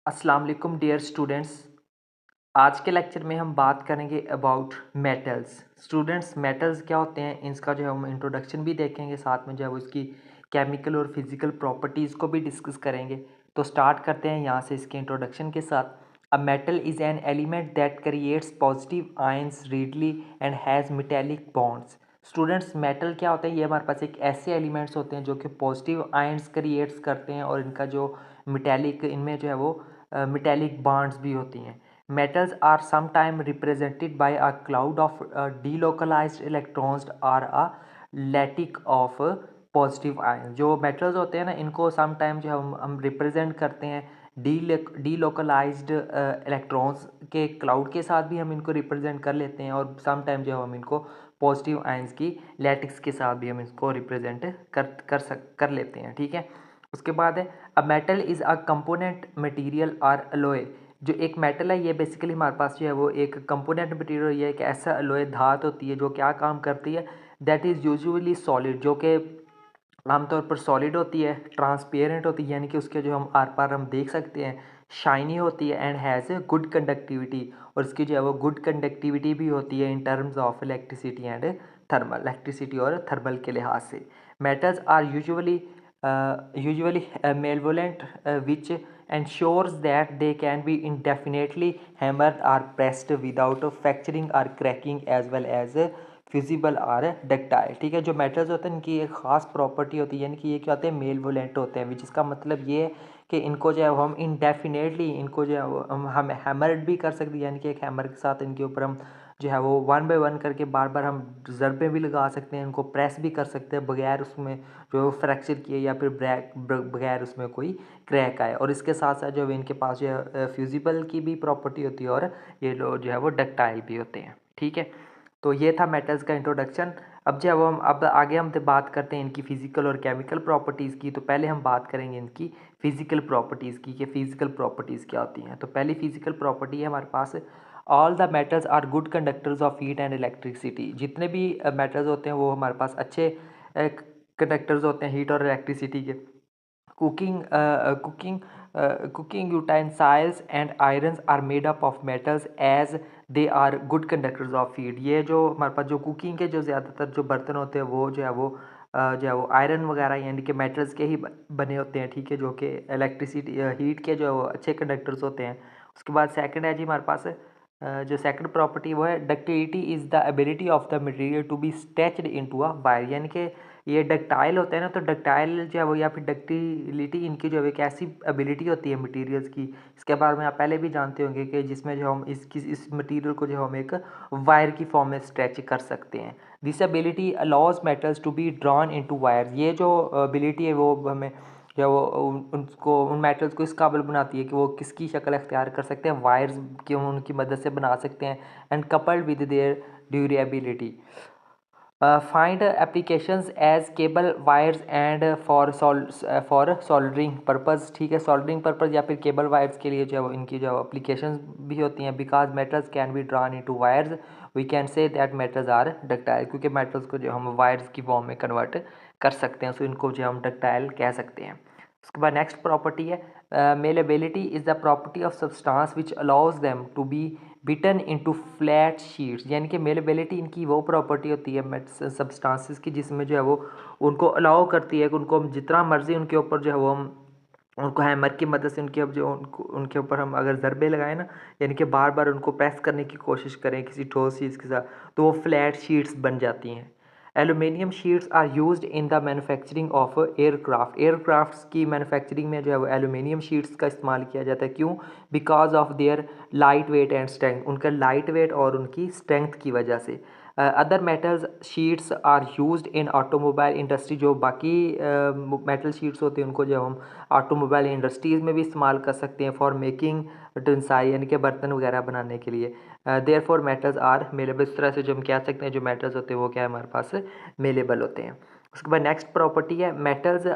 अस्सलाम वालेकुम dear students. आज के लेक्चर में हम बात करेंगे अबाउट मेटल्स। स्टूडेंट्स, मेटल्स क्या होते हैं, इसका जो है हम इंट्रोडक्शन भी देखेंगे, साथ में जो है वो इसकी केमिकल और फिजिकल प्रॉपर्टीज़ को भी डिस्कस करेंगे। तो स्टार्ट करते हैं यहाँ से इसके इंट्रोडक्शन के साथ। A metal is an element that creates positive ions readily and has metallic bonds. Students, metal क्या होता है? ये हमारे पास एक ऐसे एलिमेंट्स होते हैं जो कि पॉजिटिव आयंस क्रिएट्स करते हैं और इनका जो मेटेलिक, इनमें जो है वो metallic bonds भी होती हैं। Metals are sometimes represented by a cloud of delocalized electrons or a lattice of positive ion. जो मेटल्स होते हैं ना, इनको समटाइम जो हम रिप्रेजेंट करते हैं डीलोकलाइज्ड इलेक्ट्रॉन्स के क्लाउड के साथ भी हम इनको रिप्रेजेंट कर लेते हैं, और समटाइम जो हम इनको पॉजिटिव आयंस की लैटिक्स के साथ भी हम इसको रिप्रेजेंट कर लेते हैं। ठीक है। उसके बाद है a metal is a component material और अलॉय। जो एक मेटल है, ये बेसिकली हमारे पास जो है वो एक कंपोनेंट मटेरियल, ये एक ऐसा अलॉय धात होती है जो क्या काम करती है, दैट इज़ यूजुअली सॉलिड, जो कि आमतौर पर सॉलिड होती है, ट्रांसपेरेंट होती है, यानी कि उसके जो हम आर पार हम देख सकते हैं, शाइनी होती है, and has a good conductivity, और इसकी जो है वो गुड कंडक्टिविटी भी होती है in terms of electricity and thermal, electricity और थर्मल के लिहाज से। Metals are usually malevolent, which ensures that they can be indefinitely hammered or pressed without fracturing or cracking, as well as fusible और ductile. ठीक है। जो metals होते हैं इनकी एक ख़ास प्रॉपर्टी होती है, यानी कि ये क्या होते हैं, मेल वोलेंट होते हैं, विच इसका मतलब ये है कि इनको जो है हम इनडेफिनेटली, इनको जो है वो हम हैमर्ड भी कर सकते हैं, यानी कि एक हैमर के साथ इनके ऊपर हम जो है वो वन बाय वन करके बार बार हम ज़रबे भी लगा सकते हैं, इनको प्रेस भी कर सकते हैं बगैर उसमें जो फ्रैक्चर किए या फिर बगैर उसमें कोई क्रैक आए। और इसके साथ साथ जो है इनके पास जो है फ्यूजिबल की भी प्रॉपर्टी होती है, और ये लोग जो है वो डक्टाइल भी होते हैं। ठीक है। तो ये था मेटल्स का इंट्रोडक्शन। अब जो है वो हम अब आगे हम बात करते हैं इनकी फ़िज़िकल और केमिकल प्रॉपर्टीज़ की। तो पहले हम बात करेंगे इनकी फ़िज़िकल प्रॉपर्टीज़ की, कि फ़िज़िकल प्रॉपर्टीज़ क्या होती हैं। तो पहली फ़िज़िकल प्रॉपर्टी है हमारे पास, all the metals are good conductors of heat and electricity. जितने भी मेटल्स होते हैं वो हमारे पास अच्छे कंडक्टर्स होते हैं हीट और इलेक्ट्रिसिटी के। Cooking cooking cooking utensils and irons are made up of metals as they are good conductors of heat. ये जो हमारे पास जो कुकिंग के जो ज़्यादातर जो बर्तन होते हैं वो जो है वो आयरन वगैरह यानी कि मेटल्स के ही बने होते हैं। ठीक है। जो कि इलेक्ट्रिसिटी हीट के जो अच्छे कंडक्टर्स होते हैं। उसके बाद सेकंड है जी हमारे पास जो सेकंड प्रॉपर्टी वो है ductility is the ability of the material to be stretched into a wire. यानी कि ये डक्टाइल होते हैं ना, तो डक्टाइल जो है वो या फिर डक्टिलिटी, इनकी जो है एक ऐसी एबिलिटी होती है मटेरियल्स की, इसके बारे में आप पहले भी जानते होंगे, कि जिसमें जो हम इस मटेरियल को जो हम एक वायर की फॉर्म में स्ट्रेच कर सकते हैं। This ability allows metals to be drawn into wires. ये जो एबिलिटी है वो हमें जो है वो उनको उन मेटल्स को इस काबिल बनाती है कि वो किसकी शक्ल अख्तियार कर सकते हैं, वायर्स की उनकी मदद से बना सकते हैं, and coupled with their durability. Find applications as cable wires and for soldering purpose. ठीक है। सोल्डरिंग पर्पज़ या फिर केबल वायर्स के लिए जो इनकी जो एप्लीकेशंस भी होती हैं। Because metals can be drawn into wires, we can say that metals are ductile. क्योंकि मेटल्स को जो हम वायर्स की फॉर्म में कन्वर्ट कर सकते हैं, सो इनको जो हम डक्टाइल कह सकते हैं। उसके बाद नेक्स्ट प्रॉपर्टी है malleability is the property of substance which allows them to be beaten into flat sheets. यानी कि मेलेबिलिटी इनकी वो प्रॉपर्टी होती है सब्सटेंसेस की, जिसमें जो है वो उनको अलाउ करती है कि उनको हम जितना मर्जी उनके ऊपर जो है वो हम उनको हैमर की मदद से उनके अब जो उनके ऊपर हम अगर ज़रबे लगाएं ना, यानी कि बार बार उनको प्रेस करने की कोशिश करें किसी ठोस चीज़ के साथ, तो वो फ्लैट शीट्स बन जाती हैं। Aluminium sheets are used in the manufacturing of aircraft. Aircrafts की मैन्युफैक्चरिंग में जो है वो एलुमिनियम शीट्स का इस्तेमाल किया जाता है। क्यों? Because of their light weight and strength. उनका लाइट वेट और उनकी स्ट्रेंथ की वजह से। Other metals sheets are used in automobile industry. जो बाकी मेटल शीट्स होती हैं उनको जो हम ऑटोमोबाइल इंडस्ट्रीज़ में भी इस्तेमाल कर सकते हैं, फॉर मेकिंग टेंसाई, यानी कि बर्तन वगैरह बनाने के लिए। Therefore metals are malleable. इस तरह से जो हम कह सकते हैं जो मेटल्स होते हैं वो क्या है हमारे पास मेलेबल होते हैं। उसके बाद नेक्स्ट प्रॉपर्टी है मेटल्स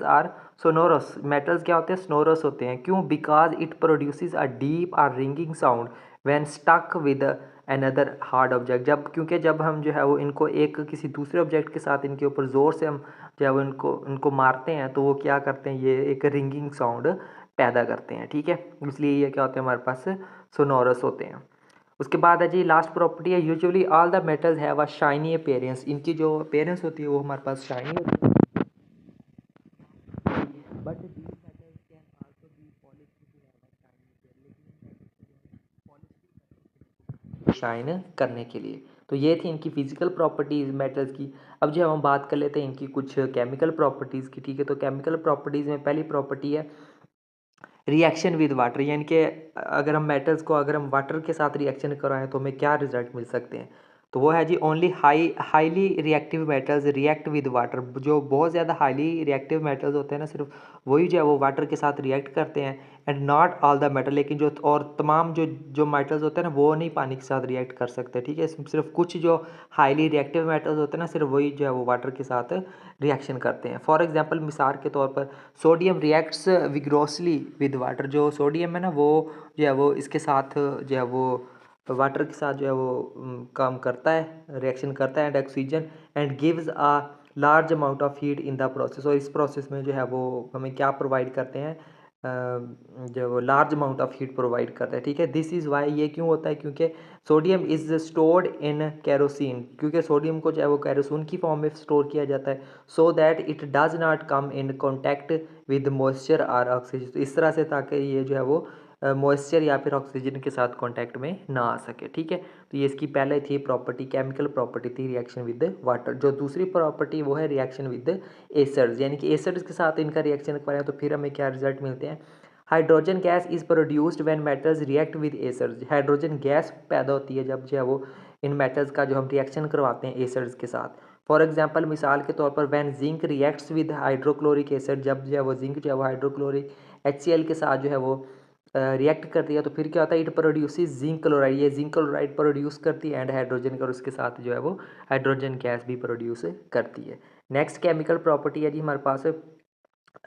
आर सोनोरस। मेटल्स क्या होते हैं? सोनोरस होते हैं। क्यों? Because it produces a deep or ringing sound when stuck with another hard object. क्योंकि जब हम जो है वो इनको एक किसी दूसरे ऑब्जेक्ट के साथ इनके ऊपर ज़ोर से हम जो है वो इनको मारते हैं, तो वो क्या करते हैं, ये एक रिंगिंग साउंड पैदा करते हैं। ठीक है, इसलिए ये क्या होते हैं, हमारे पास सोनोरस होते हैं। उसके बाद है जी लास्ट प्रॉपर्टी है, usually all the metals have a shiny appearance. इनकी जो अपीयरेंस होती है वो हमारे पास शाइनी होती है, but these metals can also be polished to have a shiny appearance. लेकिन शाइन करने के लिए, तो ये थी इनकी फिजिकल प्रॉपर्टीज़ मेटल्स की। अब जो हम बात कर लेते हैं इनकी कुछ केमिकल प्रॉपर्टीज़ की। ठीक है, तो केमिकल प्रॉपर्टीज़ में पहली प्रॉपर्टी है रिएक्शन विद वाटर, यानी कि अगर हम मेटल्स को अगर हम वाटर के साथ रिएक्शन कराएं तो हमें क्या रिजल्ट मिल सकते हैं। तो वो है जी only highly reactive metals react with water. जो बहुत ज़्यादा हाईली रिएक्टिव मेटल्स होते हैं ना, सिर्फ वही जो है वो वाटर के साथ रिएक्ट करते हैं। And not all the metal, लेकिन जो और तमाम जो जो मेटल्स होते हैं ना वो नहीं पानी के साथ रिएक्ट कर सकते। ठीक है, सिर्फ कुछ जो हाईली रिएक्टिव मेटल्स होते हैं ना, सिर्फ वही जो है वो वाटर के साथ रिएक्शन करते हैं। फॉर एग्जांपल मिसाल के तौर पर सोडियम रिएक्ट्स विग्रोसली विद वाटर। जो सोडियम है ना वो जो है वो इसके साथ जो है वो वाटर के साथ जो है वो काम करता है, रिएक्शन करता है। And oxygen and gives a large amount of heat in the process. और इस प्रोसेस में जो है वो हमें क्या प्रोवाइड करते हैं, जो वो large amount of heat provide करता है। ठीक है, दिस इज़ वाई, ये क्यों होता है, क्योंकि sodium is stored in kerosene. क्योंकि सोडियम को जो है वो कैरोसिन की फॉर्म में स्टोर किया जाता है, so that it does not come in contact with moisture और ऑक्सीजन। तो इस तरह से ताकि ये जो है वो मॉइस्चर या फिर ऑक्सीजन के साथ कांटेक्ट में ना आ सके। ठीक है, तो ये इसकी पहले थी प्रॉपर्टी, केमिकल प्रॉपर्टी थी रिएक्शन विद वाटर। जो दूसरी प्रॉपर्टी वो है रिएक्शन विद एसिड्स, यानी कि एसिड्स के साथ इनका रिएक्शन करें तो फिर हमें क्या रिजल्ट मिलते हैं। Hydrogen gas is produced when metals react with acids. Hydrogen gas पैदा होती है जब जो है वो इन मेटल्स का जो हम रिएक्शन करवाते हैं एसिड्स के साथ। फॉर एग्जांपल मिसाल के तौर पर when zinc reacts with hydrochloric acid, जब जो है वो जिंक जो है वो हाइड्रोक्लोरिक HCl के साथ जो है वो रिएक्ट करती है, तो फिर क्या होता है, इट प्रोड्यूसेस जिंक क्लोराइड। ये जिंक क्लोराइड प्रोड्यूस करती है एंड हाइड्रोजन और उसके साथ जो है वो हाइड्रोजन गैस भी प्रोड्यूस करती है। नेक्स्ट केमिकल प्रॉपर्टी है जी हमारे पास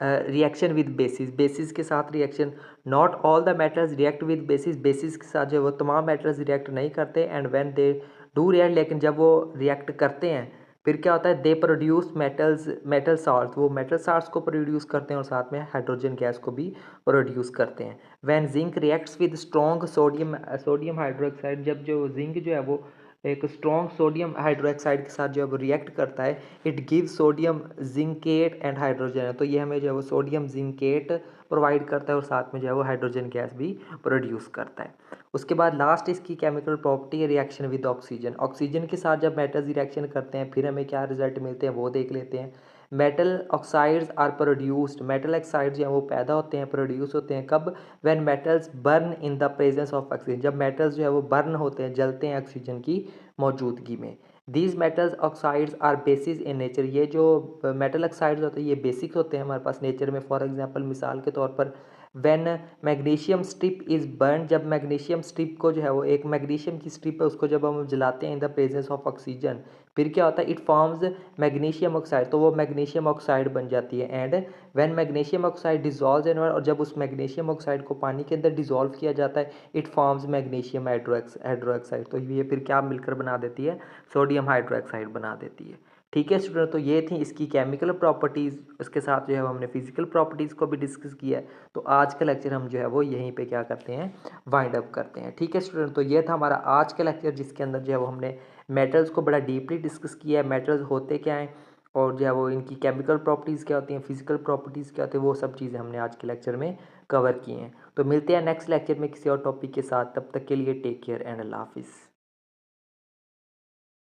रिएक्शन विद बेसिस। बेसिस के साथ reaction, not all the metals react with basis. Basis के साथ जो है वो तमाम मेटल्स रिएक्ट नहीं करते। And when they do react, लेकिन जब वो रिएक्ट करते हैं फिर क्या होता है, दे प्रोड्यूस मेटल साल्ट। वो मेटल साल्ट्स को प्रोड्यूस करते हैं और साथ में हाइड्रोजन गैस को भी प्रोड्यूस करते हैं। When zinc reacts with strong sodium hydroxide, जब जो जिंक जो है वो एक स्ट्रॉन्ग सोडियम हाइड्रोक्साइड के साथ जो है वो रिएक्ट करता है, it give sodium zincate and hydrogen है। तो ये हमें जो है वो सोडियम जिंकेट प्रोवाइड करता है और साथ में जो है वो हाइड्रोजन गैस भी प्रोड्यूस करता है। उसके बाद लास्ट इसकी केमिकल प्रॉपर्टी है रिएक्शन विद ऑक्सीजन। ऑक्सीजन के साथ जब मेटल्स रिएक्शन करते हैं फिर हमें क्या रिजल्ट मिलते हैं वो देख लेते हैं। Metal oxides are produced. Metal oxides जो है वो पैदा होते हैं, प्रोड्यूस होते हैं कब, when metals burn in the presence of oxygen. जब मेटल्स जो है वो बर्न होते हैं, जलते हैं ऑक्सीजन की मौजूदगी में। These metals oxides are basis in nature. ये जो मेटल ऑक्साइड्स होते हैं ये बेसिक होते हैं हमारे पास नेचर में। फॉर एग्जांपल मिसाल के तौर पर when magnesium strip is burn, जब मैग्नीशियम स्ट्रिप को जो है वो एक मैग्नीशियम की स्ट्रिप है उसको जब हम जलाते हैं in the presence of oxygen, फिर क्या होता है, इट फॉर्म्स मैग्नीशियम ऑक्साइड। तो वो मैग्नीशियम ऑक्साइड बन जाती है। And when magnesium oxide dissolve in water, और जब उस मैग्नीशियम ऑक्साइड को पानी के अंदर डिजॉल्व किया जाता है, इट फॉर्म्स मैग्नीशियम हाइड्रोक्साइड। तो ये फिर क्या मिलकर बना देती है, सोडियम हाइड्रोक्साइड बना देती है। ठीक है स्टूडेंट, तो ये थी इसकी केमिकल प्रॉपर्टीज़। उसके साथ जो है हमने फिजिकल प्रॉपर्टीज़ को भी डिस्कस किया है। तो आज का लेक्चर हम जो है वो यहीं पे क्या करते हैं, वाइंड अप करते हैं। ठीक है स्टूडेंट, तो ये था हमारा आज का लेक्चर जिसके अंदर जो है वो हमने मेटल्स को बड़ा डीपली डिस्कस किया है। मेटल्स होते क्या हैं और जो है वो इनकी केमिकल प्रॉपर्टीज़ क्या होती हैं, फिजिकल प्रॉपर्टीज़ क्या होती है, वो सब चीज़ें हमने आज के लेक्चर में कवर की हैं। तो मिलते हैं नेक्स्ट लेक्चर में किसी और टॉपिक के साथ। तब तक के लिए टेक केयर एंड अल्लाह हाफिज़।